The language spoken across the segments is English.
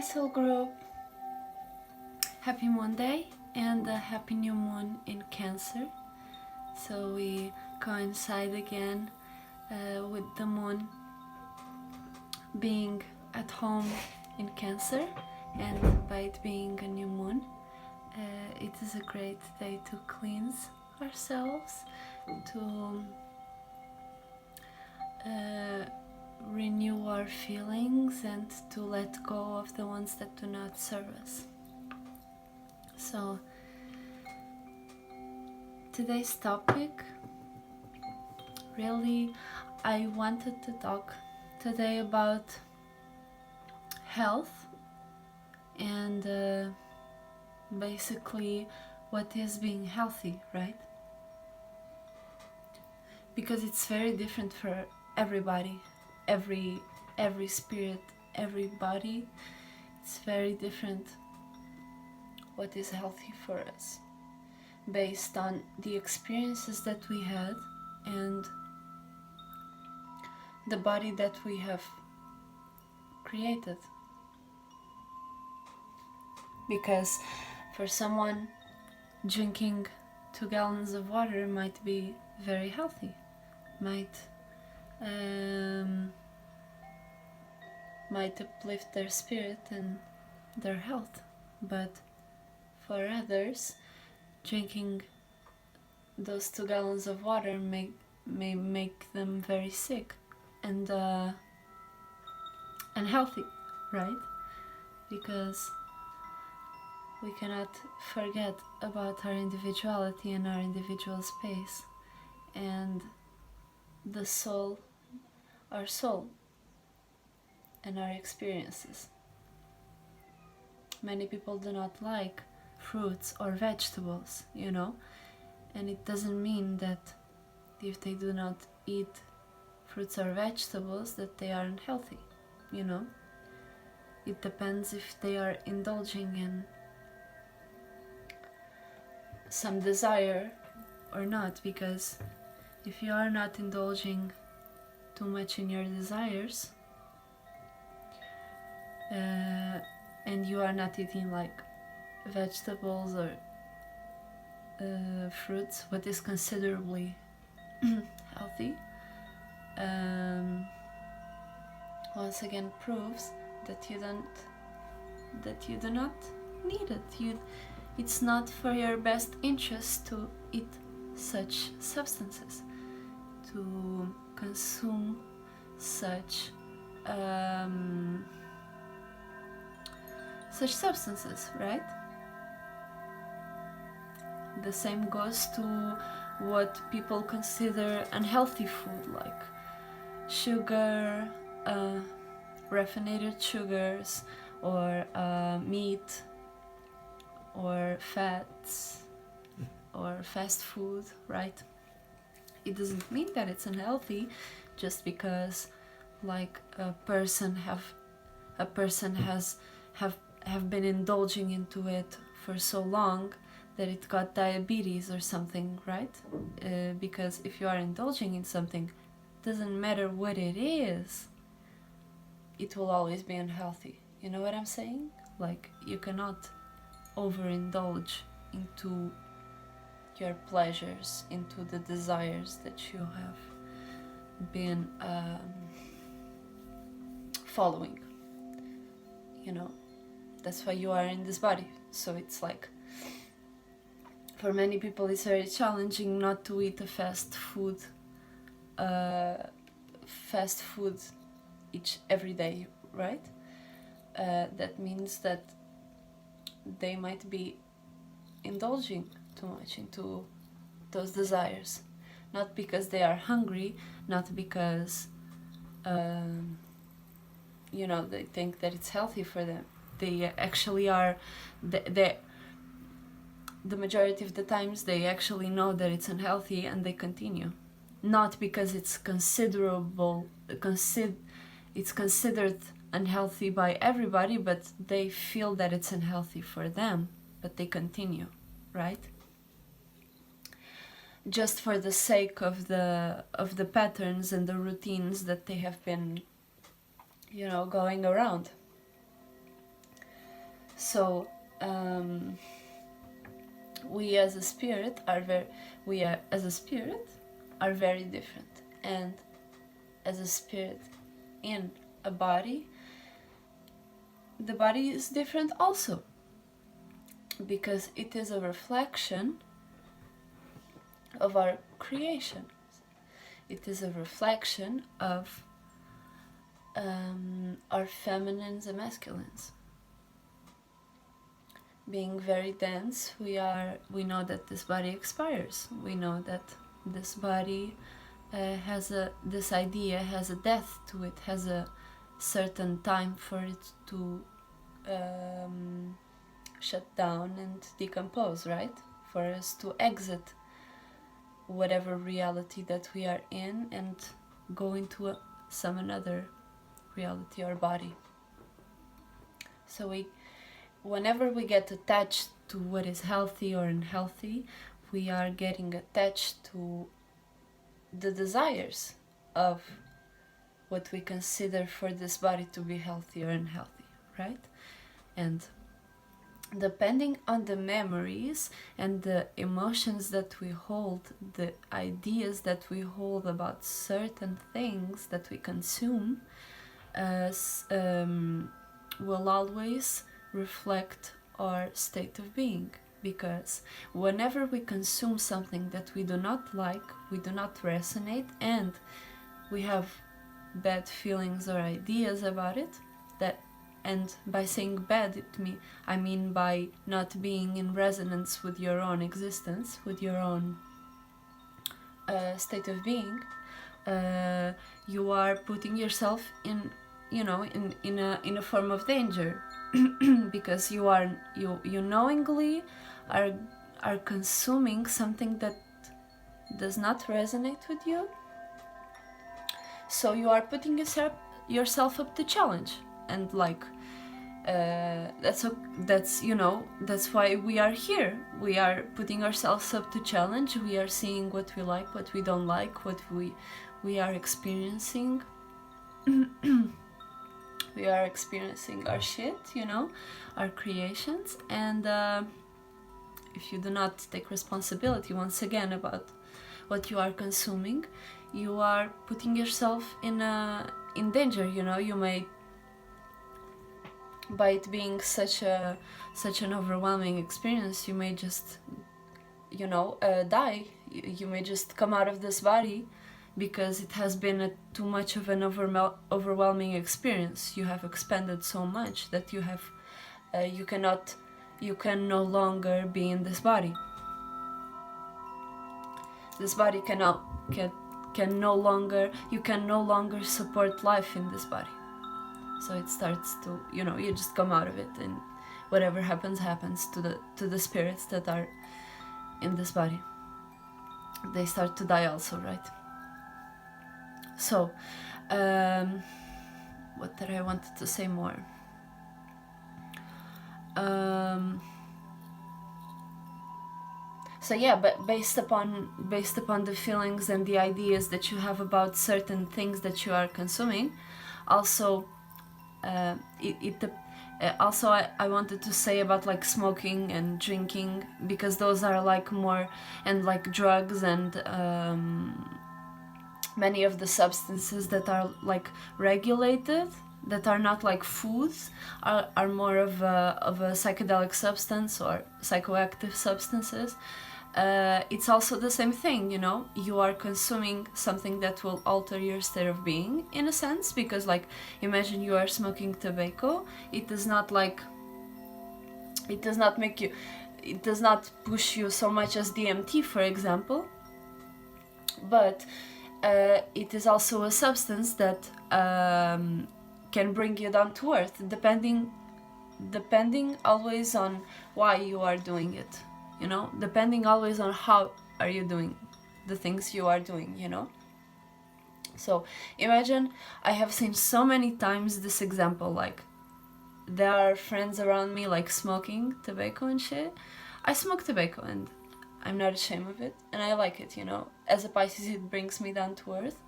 Hi soul group, happy Monday and a happy new moon in Cancer. So we coincide again with the moon being at home in Cancer, and by it being a new moon, it is a great day to cleanse ourselves, to renew our feelings and to let go of the ones that do not serve us. So today's topic, really, I wanted to talk today about health and basically what is being healthy, right? Because it's very different for everybody, every spirit, every body. It's very different what is healthy for us based on the experiences that we had and the body that we have created. Because for someone, drinking 2 gallons of water might be very healthy, might uplift their spirit and their health, but for others, drinking those 2 gallons of water may make them very sick and unhealthy, right? Because we cannot forget about our individuality and our individual space and the soul, our soul and our experiences. Many people do not like fruits or vegetables, and it doesn't mean that if they do not eat fruits or vegetables that they aren't healthy, It depends if they are indulging in some desire or not, because if you are not indulging too much in your desires and you are not eating like vegetables or fruits, what is considerably healthy, once again proves that you do not need it. It's not for your best interest to eat such substances, to consume such substances, right? The same goes to what people consider unhealthy food, like sugar, raffinated sugars, or meat, or fats, or fast food, right? It doesn't mean that it's unhealthy just because like a person have been indulging into it for so long that it got diabetes or something, right? Because if you are indulging in something, doesn't matter what it is, it will always be unhealthy. You know what I'm saying? Like, you cannot overindulge into your pleasures, into the desires that you have been following. That's why you are in this body. So it's like, for many people it's very challenging not to eat a fast food every day, right? That means that they might be indulging too much into those desires, not because they are hungry, not because they think that it's healthy for them. They actually are, the majority of the times they actually know that it's unhealthy and they continue, not because it's considered unhealthy by everybody, but they feel that it's unhealthy for them, but they continue, right? Just for the sake of the patterns and the routines that they have been going around. So we as a spirit are very different, and as a spirit in a body, the body is different also, because it is a reflection of our creation. It is a reflection of our feminines and masculines. Being very dense, we know that this body expires. We know that this body this idea has a death to it, has a certain time for it to shut down and decompose, right? For us to exit whatever reality that we are in and go into some another reality or body. So whenever we get attached to what is healthy or unhealthy, we are getting attached to the desires of what we consider for this body to be healthy or unhealthy, right? And depending on the memories and the emotions that we hold, the ideas that we hold about certain things that we consume, will always reflect our state of being. Because whenever we consume something that we do not like, we do not resonate, and we have bad feelings or ideas about it, and by saying bad, I mean by not being in resonance with your own existence, with your own state of being, you are putting yourself in a form of danger, because you knowingly are consuming something that does not resonate with you. So you are putting yourself up to challenge, and that's why we are here. We are putting ourselves up to challenge. We are seeing what we like, what we don't like, what we are experiencing. We are experiencing our shit, our creations, and if you do not take responsibility once again about what you are consuming, you are putting yourself in danger. You may, by it being such an overwhelming experience, you may just die. You may just come out of this body because it has been too much of an overwhelming experience. You have expended so much that you can no longer be in this body. This body can no longer support life in this body. So it starts to, you just come out of it, and whatever happens to the spirits that are in this body. They start to die also, right? So, what did I wanted to say more? So yeah, but based upon the feelings and the ideas that you have about certain things that you are consuming, also, also I wanted to say about smoking and drinking, because those are more, and drugs and many of the substances that are regulated, that are not foods, are more of a psychedelic substance or psychoactive substances. It's also the same thing, you are consuming something that will alter your state of being, in a sense, because imagine you are smoking tobacco. It does not push you so much as DMT, for example, but it is also a substance that can bring you down to earth, depending always on why you are doing it, depending always on how are you doing the things you are doing, So imagine, I have seen so many times this example, there are friends around me smoking tobacco and shit. I smoke tobacco and I'm not ashamed of it, and I like it, As a Pisces, it brings me down to earth,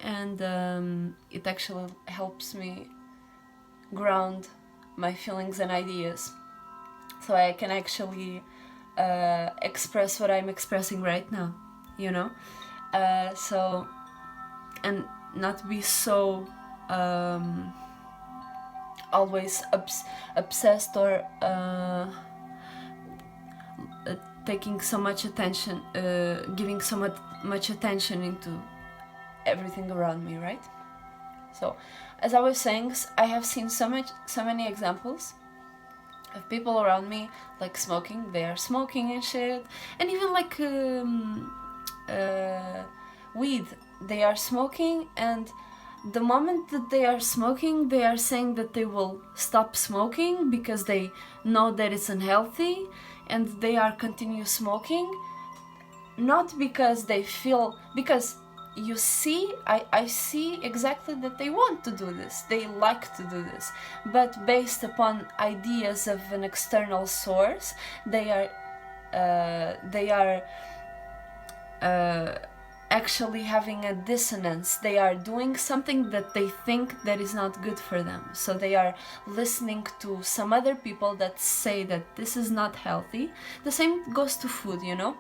and it actually helps me ground my feelings and ideas. so I can actually express what I'm expressing right now, you know. So, and not be so always obsessed or taking so much attention, giving so much attention into everything around me, right? So, as I was saying, I have seen so many examples of people around me like smoking. They are smoking and shit, and even like weed. They are smoking, and the moment that they are smoking, they are saying that they will stop smoking because they know that it's unhealthy, and they are continue smoking, not because they feel, because you see, I see exactly that they want to do this, they like to do this, but based upon ideas of an external source, they are actually having a dissonance. They are doing something that they think that is not good for them, so they are listening to some other people that say that this is not healthy. The same goes to food, you know.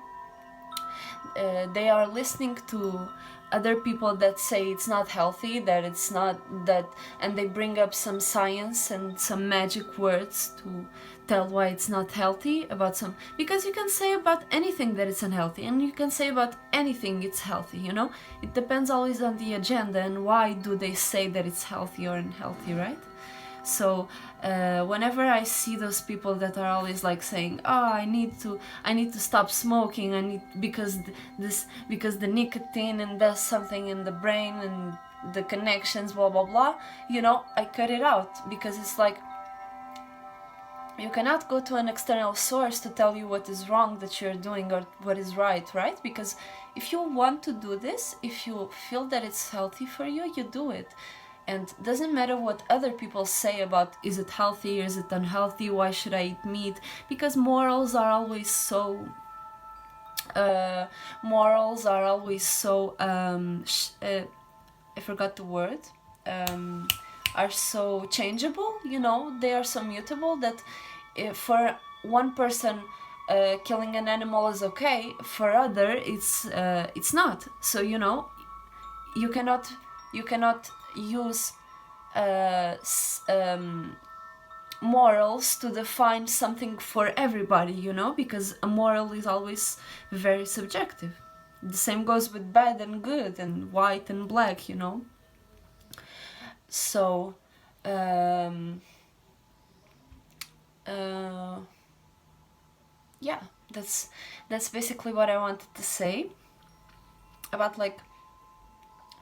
They are listening to other people that say it's not healthy, that it's not that, and they bring up some science and some magic words to tell why it's not healthy about some, because you can say about anything that it's unhealthy, and you can say about anything it's healthy, you know. It depends always on the agenda and why do they say that it's healthy or unhealthy, right? So whenever I see those people that are always like saying, "Oh, I need to stop smoking. Because the nicotine and does something in the brain and the connections, blah blah blah," you know, I cut it out, because it's like you cannot go to an external source to tell you what is wrong that you're doing or what is right? Because if you want to do this, if you feel that it's healthy for you, you do it. And doesn't matter what other people say about is it healthy or is it unhealthy, why should I eat meat, because morals are always so I forgot the word, are so changeable, you know. They are so mutable that if for one person killing an animal is okay, for other it's not. So, you know, you cannot use morals to define something for everybody, you know, because a moral is always very subjective. The same goes with bad and good and white and black, you know. So yeah, that's basically what I wanted to say about like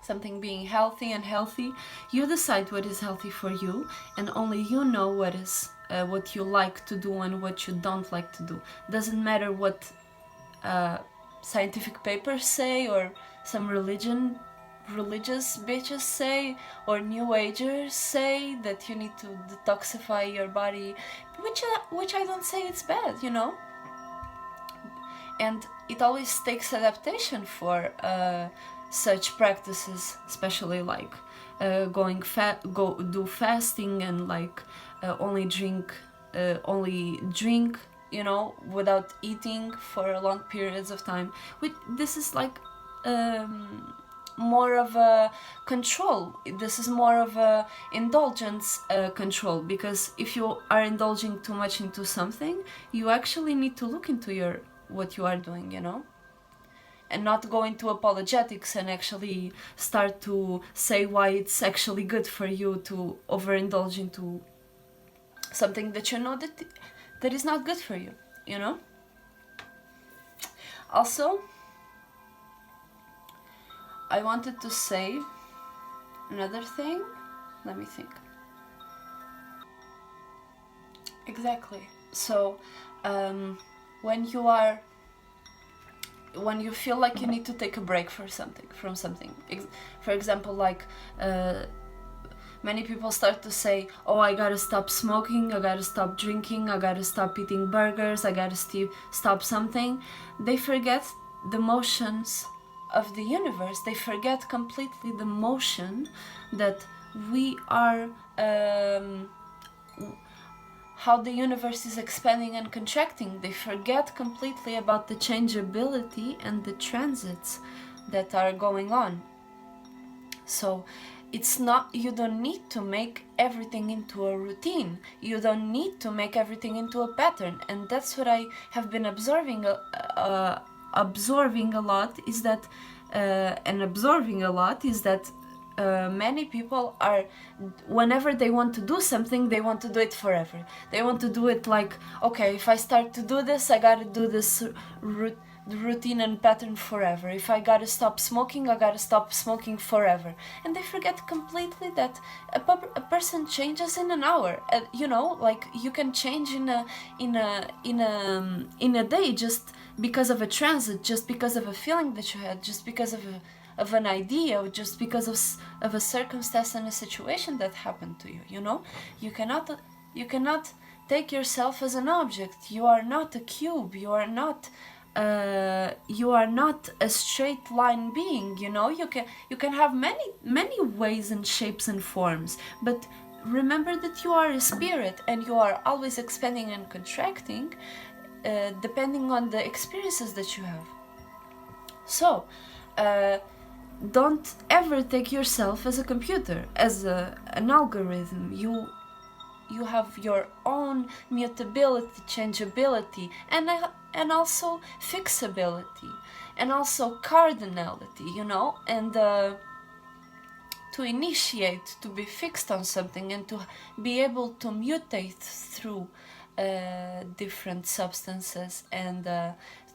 something being healthy and unhealthy. You decide what is healthy for you, and only you know what is what you like to do and what you don't like to do. Doesn't matter what scientific papers say, or some religious bitches say, or new agers say that you need to detoxify your body, which I don't say it's bad, you know. And it always takes adaptation for such practices, especially like go do fasting and like only drink, you know, without eating for long periods of time. This is like more of a control. This is more of a indulgence control, because if you are indulging too much into something, you actually need to look into what you are doing, you know, and not go into apologetics and actually start to say why it's actually good for you to overindulge into something that you know that is not good for you, you know. Also, I wanted to say another thing. Let me think. Exactly. So when you feel like you need to take a break from something, for example, like many people start to say, "Oh, I gotta stop smoking, I gotta stop drinking, I gotta stop eating burgers, I gotta stop something." They forget the motions of the universe. They forget completely the motion that we are how the universe is expanding and contracting. They forget completely about the changeability and the transits that are going on. So it's not, you don't need to make everything into a routine. You don't need to make everything into a pattern. And that's what I have been absorbing a lot, is that many people are, whenever they want to do something, they want to do it forever. They want to do it like, okay, if I start to do this, I gotta do this routine and pattern forever. If I gotta stop smoking, I gotta stop smoking forever. And they forget completely that a person changes in an hour. You know, like you can change in a day, just because of a transit, just because of a feeling that you had, just because of an idea, or just because of a circumstance and a situation that happened to you. You know, you cannot take yourself as an object. You are not a cube. You are not a straight line being. You know, you can have many ways and shapes and forms, but remember that you are a spirit, and you are always expanding and contracting, depending on the experiences that you have. So don't ever take yourself as a computer, as an algorithm. You have your own mutability, changeability, and also fixability, and also cardinality, you know, and to initiate, to be fixed on something, and to be able to mutate through different substances and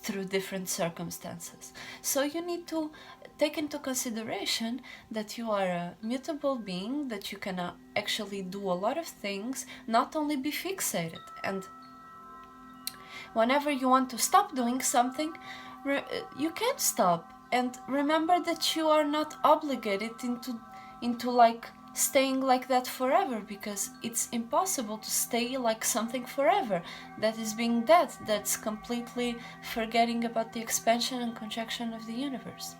through different circumstances. So you need to take into consideration that you are a mutable being, that you can actually do a lot of things, not only be fixated. And whenever you want to stop doing something, you can't stop. And remember that you are not obligated into like staying like that forever, because it's impossible to stay like something forever. That is being dead. That's completely forgetting about the expansion and contraction of the universe.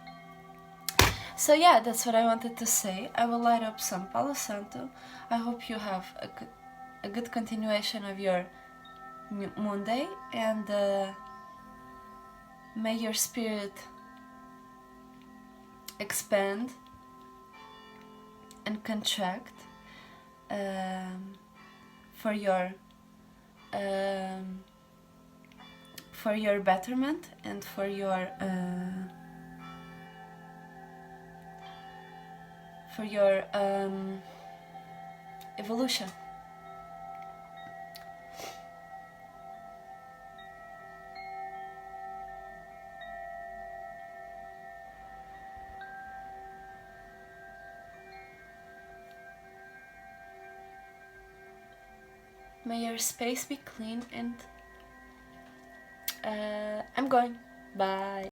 So yeah, that's what I wanted to say. I will light up some Palo Santo. I hope you have a good continuation of your Monday, and may your spirit expand and contract for your betterment and for your evolution. May your space be clean, and I'm going. Bye.